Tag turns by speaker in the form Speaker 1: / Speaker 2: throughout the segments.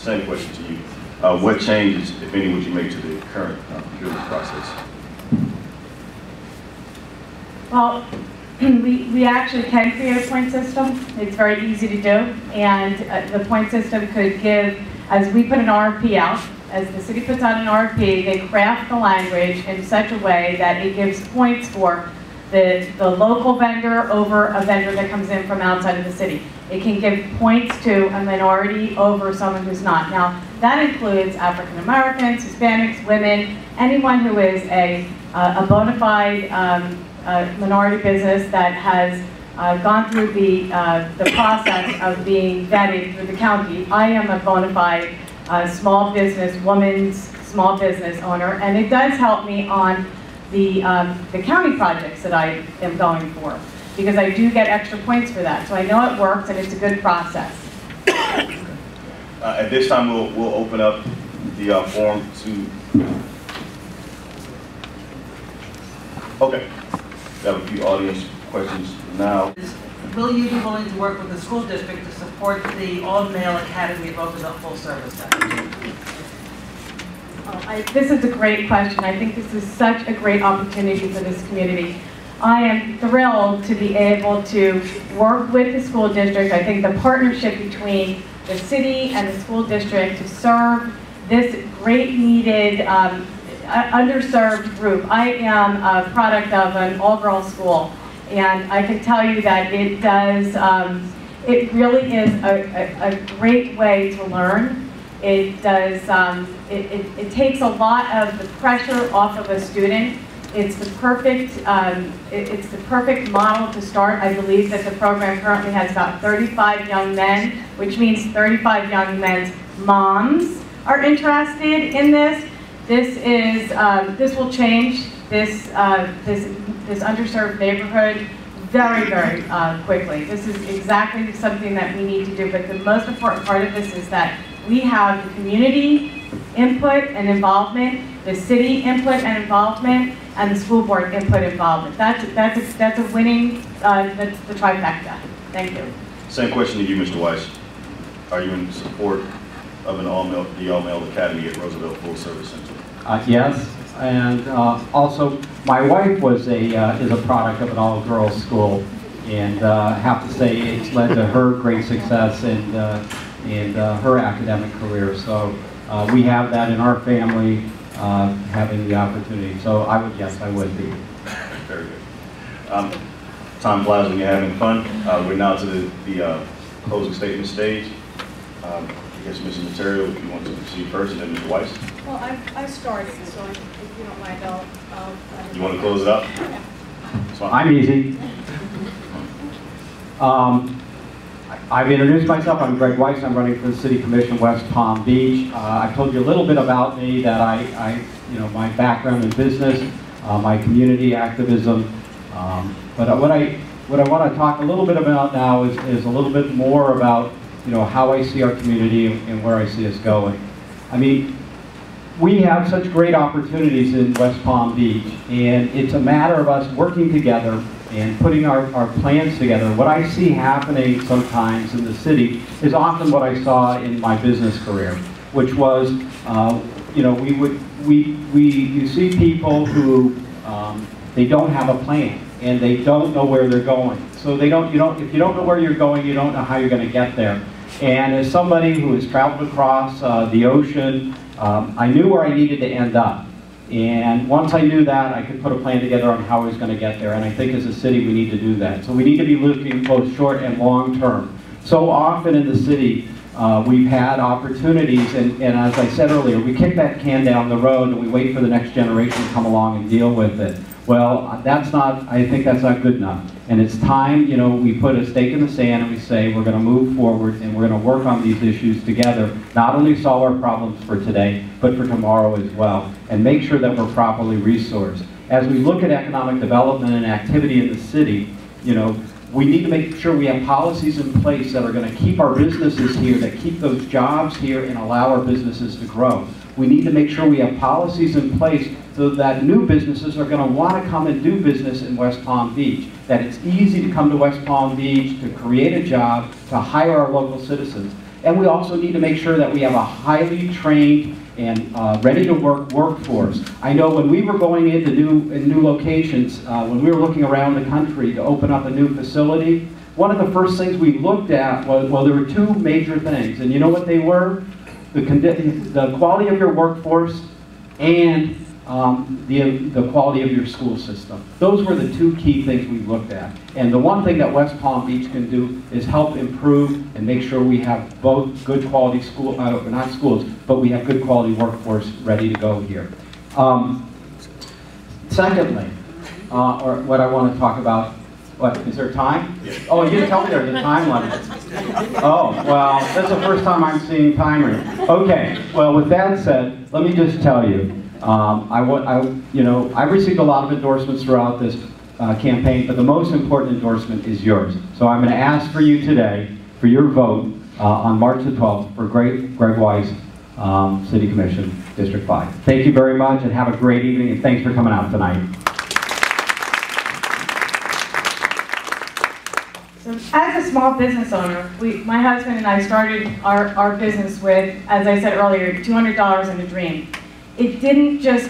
Speaker 1: Same question to you. What changes, if any, would you make to the current procurement process?
Speaker 2: Well, we actually can create a point system. It's very easy to do, and the point system could give, as we put an RFP out, as the city puts out an RFP, they craft the language in such a way that it gives points for the local vendor over a vendor that comes in from outside of the city. It can give points to a minority over someone who's not. Now, that includes African Americans, Hispanics, women, anyone who is a bona fide minority business that has gone through the process of being vetted through the county. I am a bona fide small business, woman's small business owner, and it does help me on the county projects that I am going for, because I do get extra points for that. So I know it works and it's a good process.
Speaker 1: At this time, we'll open up the forum to. Okay, we have a few audience questions now.
Speaker 3: Will you be willing to work with the school district to support the all-male academy at Roosevelt Full Service Center?
Speaker 2: This is a great question. I think this is such a great opportunity for this community. I am thrilled to be able to work with the school district. I think the partnership between the city and the school district to serve this great needed underserved group. I am a product of an all-girls school, and I can tell you that it does, it really is a great way to learn. It does, it takes a lot of the pressure off of a student. It's the perfect, it's the perfect model to start. I believe that the program currently has about 35 young men, which means 35 young men's moms are interested in this. This is, this will change this, this underserved neighborhood very, very quickly. This is exactly something that we need to do, but the most important part of this is that we have the community input and involvement, the city input and involvement, and the school board input involvement. That's a winning, that's the trifecta. Thank you.
Speaker 1: Same question to you, Mr. Weiss. Are you in support of the all-male academy at Roosevelt Full Service Center?
Speaker 4: Yes, and also my wife was is a product of an all-girls school, and I have to say it's led to her great success and her academic career. So we have that in our family, having the opportunity. So yes, I would be.
Speaker 1: Very good. Time flies when you're having fun. We're now to the closing statement stage. I guess Mrs. Material, if you want to proceed first, and then Mr. Weiss.
Speaker 5: Well, I started, so if you don't mind, I'll
Speaker 1: you want to close it up?
Speaker 5: Yeah.
Speaker 4: I'm easy. I've introduced myself. I'm Greg Weiss. I'm running for the City Commission West Palm Beach. I've told you a little bit about me, that my background in business, my community activism. But what I want to talk a little bit about now is a little bit more about how I see our community and where I see us going. I mean, we have such great opportunities in West Palm Beach, and it's a matter of us working together and putting our plans together. What I see happening sometimes in the city is often what I saw in my business career, which was, you see people who they don't have a plan and they don't know where they're going. So if you don't know where you're going, you don't know how you're going to get there. And as somebody who has traveled across the ocean, I knew where I needed to end up. And once I knew that, I could put a plan together on how I was going to get there. And I think as a city, we need to do that. So we need to be looking both short and long term. So often in the city, we've had opportunities, and as I said earlier, we kick that can down the road and we wait for the next generation to come along and deal with it. Well, I think that's not good enough. And it's time, we put a stake in the sand and we say we're going to move forward and we're going to work on these issues together, not only solve our problems for today, but for tomorrow as well, and make sure that we're properly resourced. As we look at economic development and activity in the city, we need to make sure we have policies in place that are going to keep our businesses here, that keep those jobs here and allow our businesses to grow. We need to make sure we have policies in place so that new businesses are going to want to come and do business in West Palm Beach, that it's easy to come to West Palm Beach, to create a job, to hire our local citizens. And we also need to make sure that we have a highly trained and ready-to-work workforce. I know when we were going into new locations, when we were looking around the country to open up a new facility, one of the first things we looked at was, well, there were two major things, and you know what they were? The quality of your workforce and the quality of your school system. Those were the two key things we looked at. And the one thing that West Palm Beach can do is help improve and make sure we have both good quality school, not schools, but we have good quality workforce ready to go here. Secondly, or what I want to talk about, what, is there time? Oh, you didn't tell me there's a time limit. Oh, well, that's the first time I'm seeing timer. Okay, well, with that said, let me just tell you, I've received a lot of endorsements throughout this campaign, but the most important endorsement is yours. So I'm going to ask for you today, for your vote on March the 12th for Greg Weiss, City Commission, District 5. Thank you very much and have a great evening, and thanks for coming out tonight.
Speaker 2: So as a small business owner, my husband and I started our business with, as I said earlier, $200 and a dream. It didn't just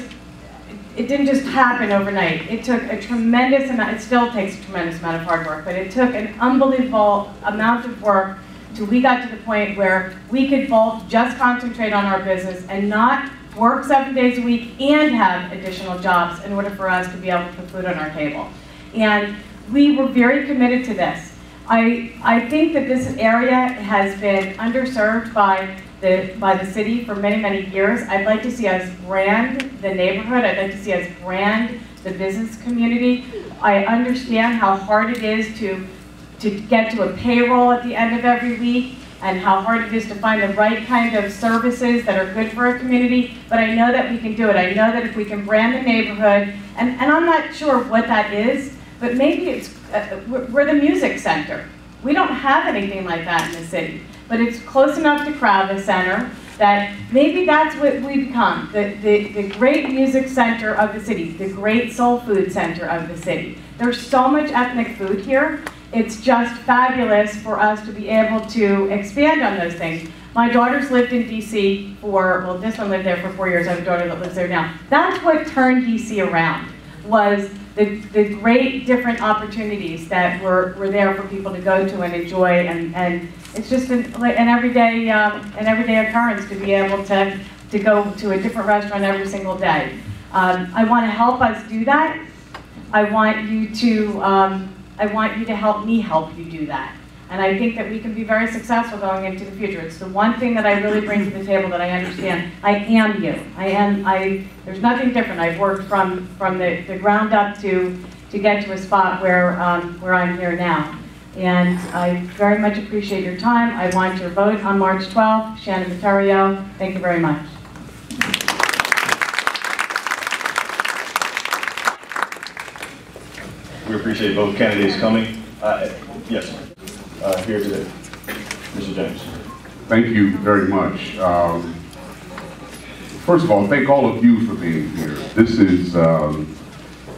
Speaker 2: happen overnight. It took a tremendous amount, it still takes a tremendous amount of hard work, but it took an unbelievable amount of work till we got to the point where we could both just concentrate on our business and not work 7 days a week and have additional jobs in order for us to be able to put food on our table. And we were very committed to this. I think that this area has been underserved by the city for many, many years. I'd like to see us brand the neighborhood. I'd like to see us brand the business community. I understand how hard it is to get to a payroll at the end of every week and how hard it is to find the right kind of services that are good for a community, but I know that we can do it. I know that if we can brand the neighborhood, and I'm not sure what that is, but maybe it's, we're the music center. We don't have anything like that in the city, but it's close enough to crowd the center that maybe that's what we become, the great music center of the city, the great soul food center of the city. There's so much ethnic food here. It's just fabulous for us to be able to expand on those things. My daughter's lived in DC well, this one lived there for 4 years. I have a daughter that lives there now. That's what turned DC around, was the great different opportunities that were there for people to go to and enjoy, and it's just an everyday occurrence to be able to go to a different restaurant every single day. I want to help us do that. I want you to help me help you do that. And I think that we can be very successful going into the future. It's the one thing that I really bring to the table that I understand. I am you. There's nothing different. I've worked from the ground up to get to a spot where I'm here now. And I very much appreciate your time. I want your vote on March 12th. Shannon Materio, thank you very much.
Speaker 1: We appreciate both candidates coming. Yes, here today. Mr. James.
Speaker 6: Thank you very much. First of all, thank all of you for being here. This is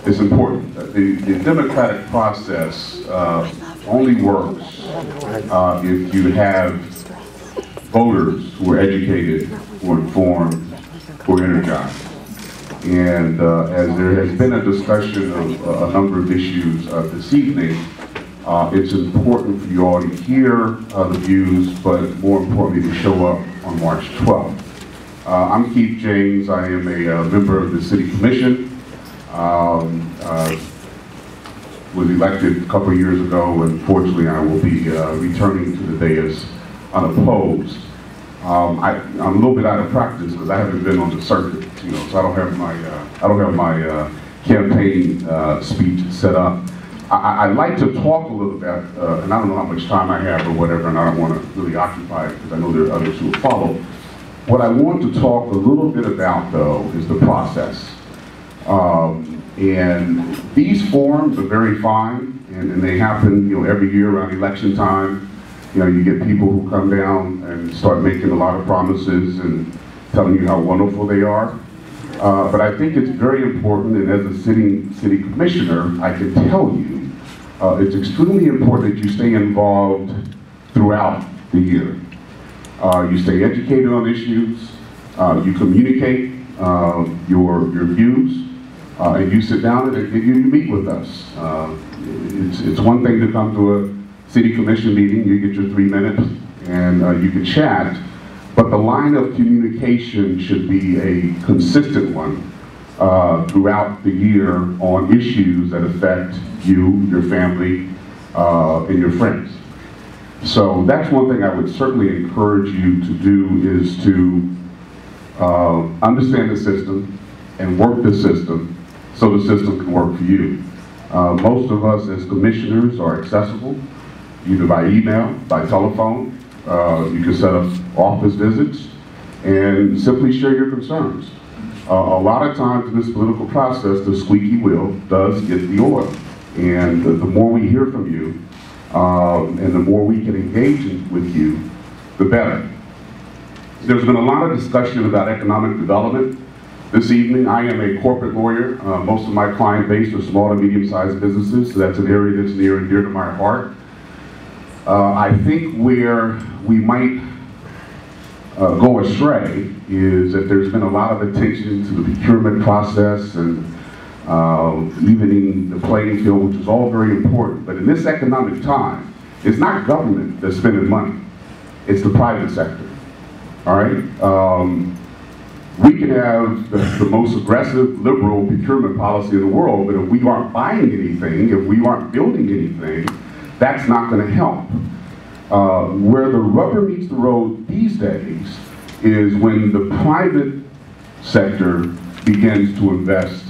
Speaker 6: it's important. The democratic process only works if you have voters who are educated, who are informed, who are energized. And as there has been a discussion of a number of issues this evening, it's important for you all to hear the views, but more importantly, to show up on March 12th. I'm Keith James. I am a member of the City Commission. Was elected a couple of years ago, and fortunately I will be returning to the dais unopposed. I'm a little bit out of practice because I haven't been on the circuit, so I don't have my campaign speech set up. I'd like to talk a little bit, and I don't know how much time I have or whatever, and I don't want to really occupy it because I know there are others who will follow. What I want to talk a little bit about, though, is the process. And these forums are very fine, and they happen, every year around election time. You get people who come down and start making a lot of promises and telling you how wonderful they are. But I think it's very important, and as a city commissioner, I can tell you, it's extremely important that you stay involved throughout the year. You stay educated on issues. You communicate your views, and you sit down and you meet with us. It's one thing to come to a city commission meeting, you get your 3 minutes, and you can chat, but the line of communication should be a consistent one throughout the year on issues that affect you, your family, and your friends. So that's one thing I would certainly encourage you to do, is to understand the system and work the system so the system can work for you. Most of us as commissioners are accessible, either by email, by telephone. You can set up office visits and simply share your concerns. A lot of times in this political process, the squeaky wheel does get the oil. And the more we hear from you, and the more we can engage with you, the better. There's been a lot of discussion about economic development this evening. I am a corporate lawyer. Most of my client base are small to medium-sized businesses, so that's an area that's near and dear to my heart. I think where we might go astray is that there's been a lot of attention to the procurement process and evening the playing field, which is all very important. But in this economic time, it's not government that's spending money, it's the private sector. All right? We can have the most aggressive liberal procurement policy in the world, but if we aren't buying anything, if we aren't building anything, that's not going to help. Where the rubber meets the road these days is when the private sector begins to invest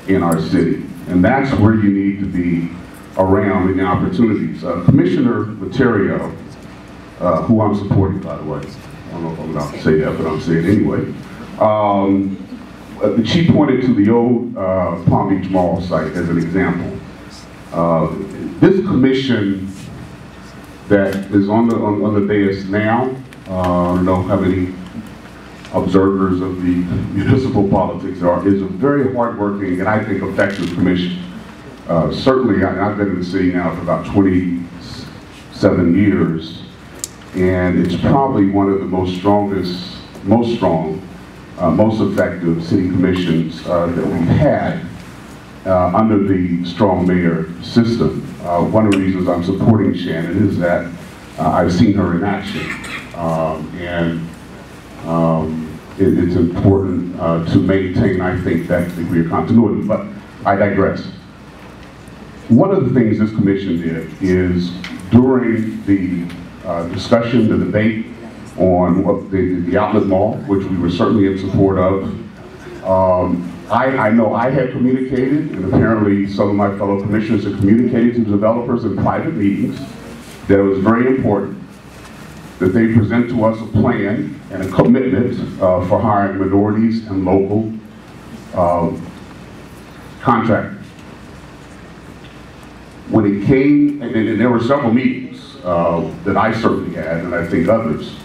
Speaker 6: in our city. And that's where you need to be around in the opportunities. Commissioner Materio, who I'm supporting, by the way, I don't know if I'm allowed to say that, but I'm saying it anyway. She pointed to the old Palm Beach Mall site as an example. This commission that is on the dais now, I don't know how many observers of the municipal politics is a very hardworking and I think effective commission. Certainly, I've been in the city now for about 27 years, and it's probably one of the most strong, most effective city commissions that we've had under the strong mayor system. One of the reasons I'm supporting Shannon is that I've seen her in action, it's important to maintain, I think, that degree of continuity, but I digress. One of the things this commission did is during the discussion, the debate on the outlet mall, which we were certainly in support of, I know I had communicated, and apparently some of my fellow commissioners have communicated to the developers in private meetings, that it was very important that they present to us a plan and a commitment for hiring minorities and local contractors. When it came, and there were several meetings that I certainly had, and I think others,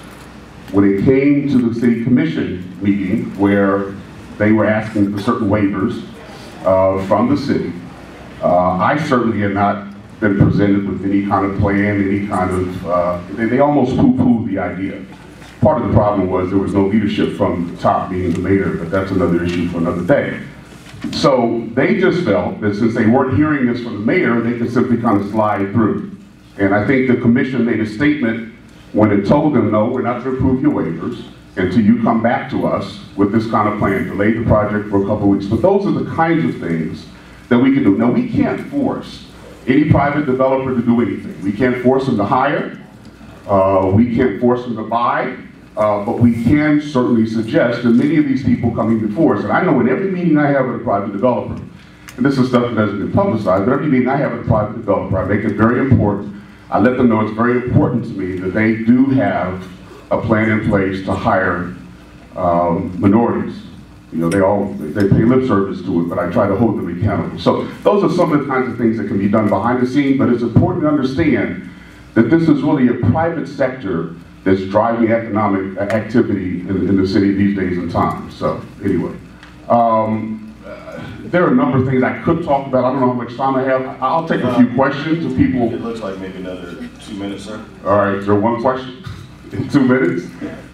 Speaker 6: when it came to the city commission meeting where they were asking for certain waivers from the city, I certainly had not been presented with any kind of plan, any kind of, they almost poo-pooed the idea. Part of the problem was there was no leadership from the top, being the mayor, but that's another issue for another day. So they just felt that since they weren't hearing this from the mayor, they could simply kind of slide through. And I think the commission made a statement when it told them, no, we're not going to approve your waivers until you come back to us with this kind of plan, delay the project for a couple of weeks. But those are the kinds of things that we can do. Now, we can't force any private developer to do anything. We can't force them to hire. We can't force them to buy. But we can certainly suggest that many of these people coming before us, and I know in every meeting I have with a private developer, and this is stuff that hasn't been publicized, but every meeting I have with a private developer, I make it very important. I let them know it's very important to me that they do have a plan in place to hire minorities. You know, they pay lip service to it, but I try to hold them accountable. So those are some of the kinds of things that can be done behind the scenes, but it's important to understand that this is really a private sector that's driving economic activity in the city these days and times. So anyway, there are a number of things I could talk about. I don't know how much time I have. I'll take a few questions if people.
Speaker 1: It looks like maybe another 2 minutes, sir.
Speaker 6: All right, is there one question? In 2 minutes?